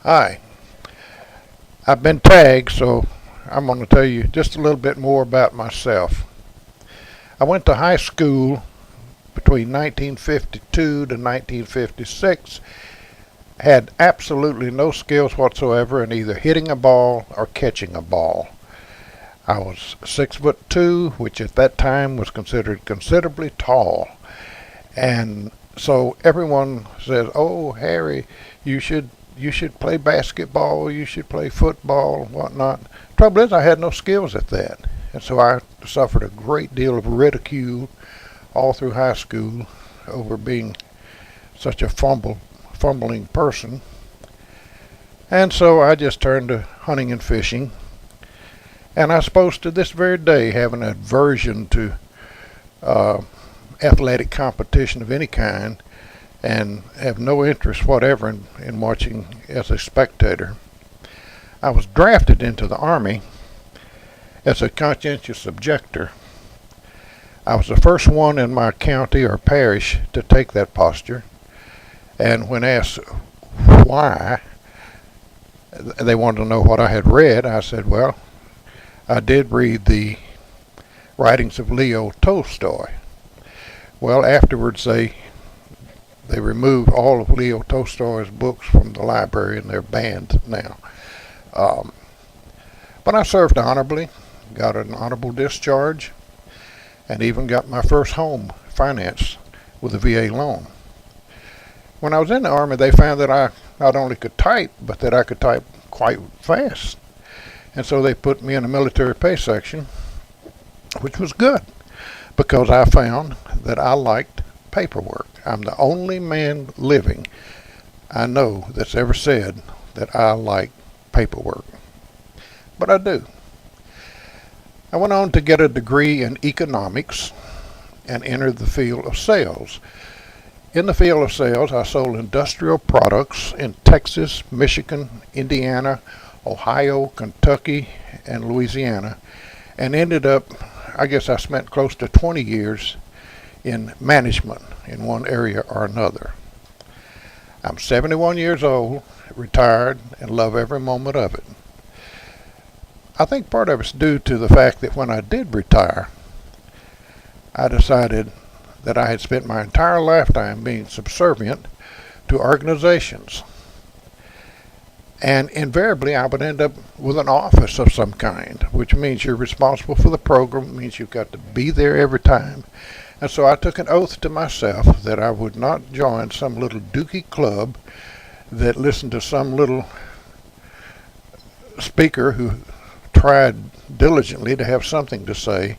Hi, I've been tagged, so I'm going to tell you just a little bit more about myself. I went to high school between 1952 to 1956, had absolutely no skills whatsoever in either hitting a ball or catching a ball. I was 6'2", which at that time was considered considerably tall. And so everyone says, "Oh, Harry, you should play basketball, you should play football, whatnot." Trouble is, I had no skills at that, and so I suffered a great deal of ridicule all through high school over being such a fumbling person. And so I just turned to hunting and fishing, and I suppose to this very day have an aversion to athletic competition of any kind, and have no interest whatever in watching as a spectator. I was drafted into the Army as a conscientious objector. I was the first one in my county or parish to take that posture, and when asked why, they wanted to know what I had read. I said, well, I did read the writings of Leo Tolstoy. Well, afterwards they removed all of Leo Tolstoy's books from the library and they're banned now. But I served honorably, got an honorable discharge, and even got my first home financed with a VA loan. When I was in the Army, they found that I not only could type, but that I could type quite fast. And so they put me in a military pay section, which was good, because I found that I liked paperwork. I'm the only man living I know that's ever said that I like paperwork. But I do. I went on to get a degree in economics and entered the field of sales. In the field of sales, I sold industrial products in Texas, Michigan, Indiana, Ohio, Kentucky, and Louisiana, and ended up, I guess I spent close to 20 years in management in one area or another. I'm 71 years old, retired, and love every moment of it. I think part of it's due to the fact that when I did retire, I decided that I had spent my entire lifetime being subservient to organizations. And invariably, I would end up with an office of some kind, which means you're responsible for the program, means you've got to be there every time. And so I took an oath to myself that I would not join some little dookie club that listened to some little speaker who tried diligently to have something to say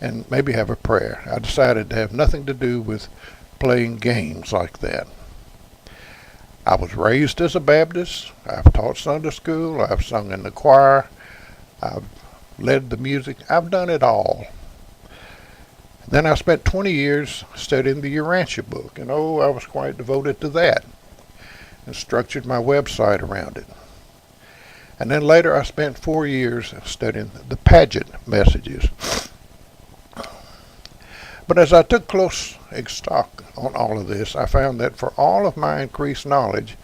and maybe have a prayer. I decided to have nothing to do with playing games like that. I was raised as a Baptist. I've taught Sunday school. I've sung in the choir. I've led the music. I've done it all. Then I spent 20 years studying the Urantia book, and I was quite devoted to that and structured my website around it. And then later I spent 4 years studying the Paget messages. But as I took close stock on all of this, I found that for all of my increased knowledge,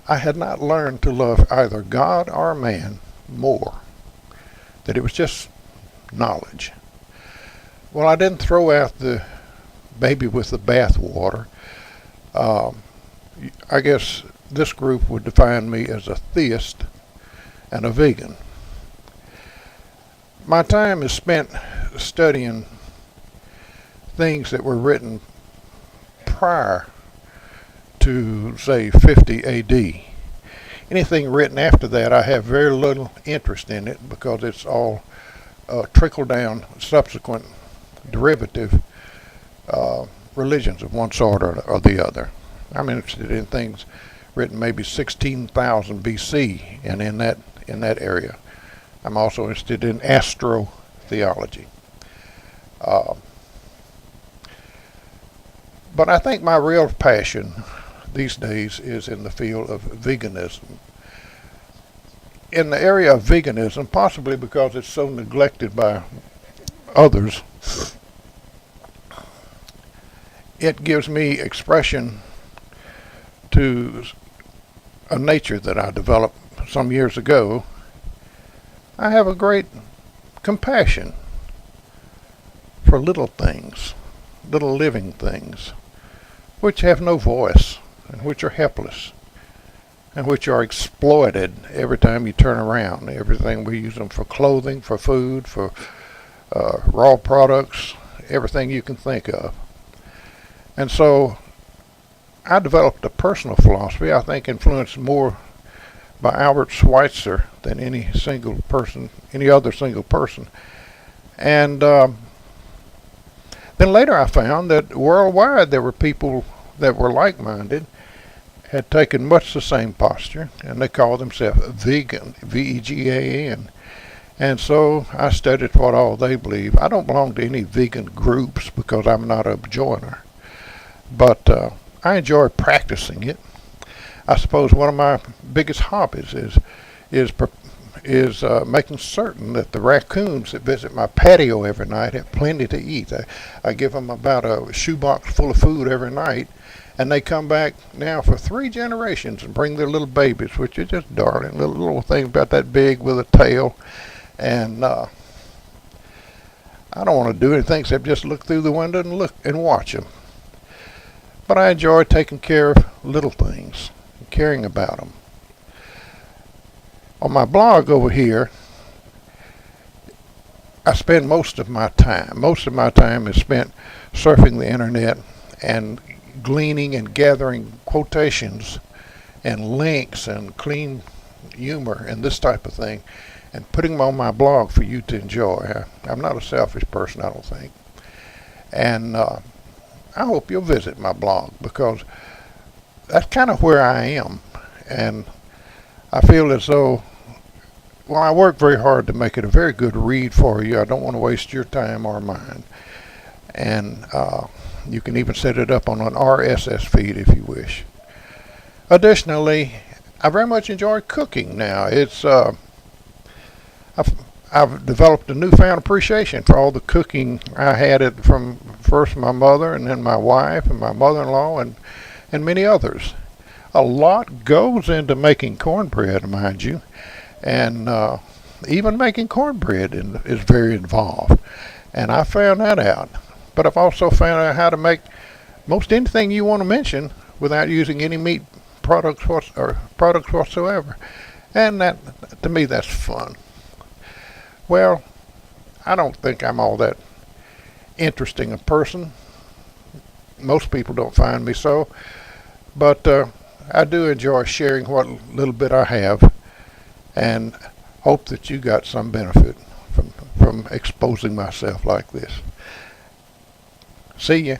I had not learned to love either God or man more. That it was just knowledge. Well, I didn't throw out the baby with the bathwater. I guess this group would define me as a theist and a vegan. My time is spent studying things that were written prior to, say, 50 AD. Anything written after that, I have very little interest in it because it's all trickle-down, subsequent, derivative religions of one sort or the other. I'm interested in things written maybe 16,000 BC and in that area. I'm also interested in astrotheology. But I think my real passion these days is in the field of veganism. In the area of veganism, possibly because it's so neglected by others, it gives me expression to a nature that I developed some years ago. I have a great compassion for little things, little living things, which have no voice and which are helpless and which are exploited every time you turn around. Everything we use them for clothing, for food, for raw products, everything you can think of. And so I developed a personal philosophy, I think influenced more by Albert Schweitzer than any other single person. And then later I found that worldwide there were people that were like-minded, had taken much the same posture, and they called themselves vegan, V-E-G-A-N. And so I studied what all they believe. I don't belong to any vegan groups because I'm not a joiner, but I enjoy practicing it. I suppose one of my biggest hobbies is making certain that the raccoons that visit my patio every night have plenty to eat. I give them about a shoebox full of food every night, and they come back now for 3 generations and bring their little babies, which are just darling little things about that big with a tail. And I don't want to do anything except just look through the window and look and watch them. But I enjoy taking care of little things and caring about them. On my blog over here, I spend most of my time. Most of my time is spent surfing the internet and gleaning and gathering quotations and links and clean humor and this type of thing, and putting them on my blog for you to enjoy. I'm not a selfish person, I don't think. And I hope you'll visit my blog, because that's kind of where I am. And I feel as though, well, I work very hard to make it a very good read for you. I don't want to waste your time or mine. And you can even set it up on an RSS feed if you wish. Additionally, I very much enjoy cooking now. I've developed a newfound appreciation for all the cooking I had from first my mother and then my wife and my mother-in-law and many others. A lot goes into making cornbread, mind you, and even making cornbread is very involved. And I found that out. But I've also found out how to make most anything you want to mention without using any meat products whatsoever. And that, to me, that's fun. Well, I don't think I'm all that interesting a person. Most people don't find me so. But I do enjoy sharing what little bit I have, and hope that you got some benefit from exposing myself like this. See ya.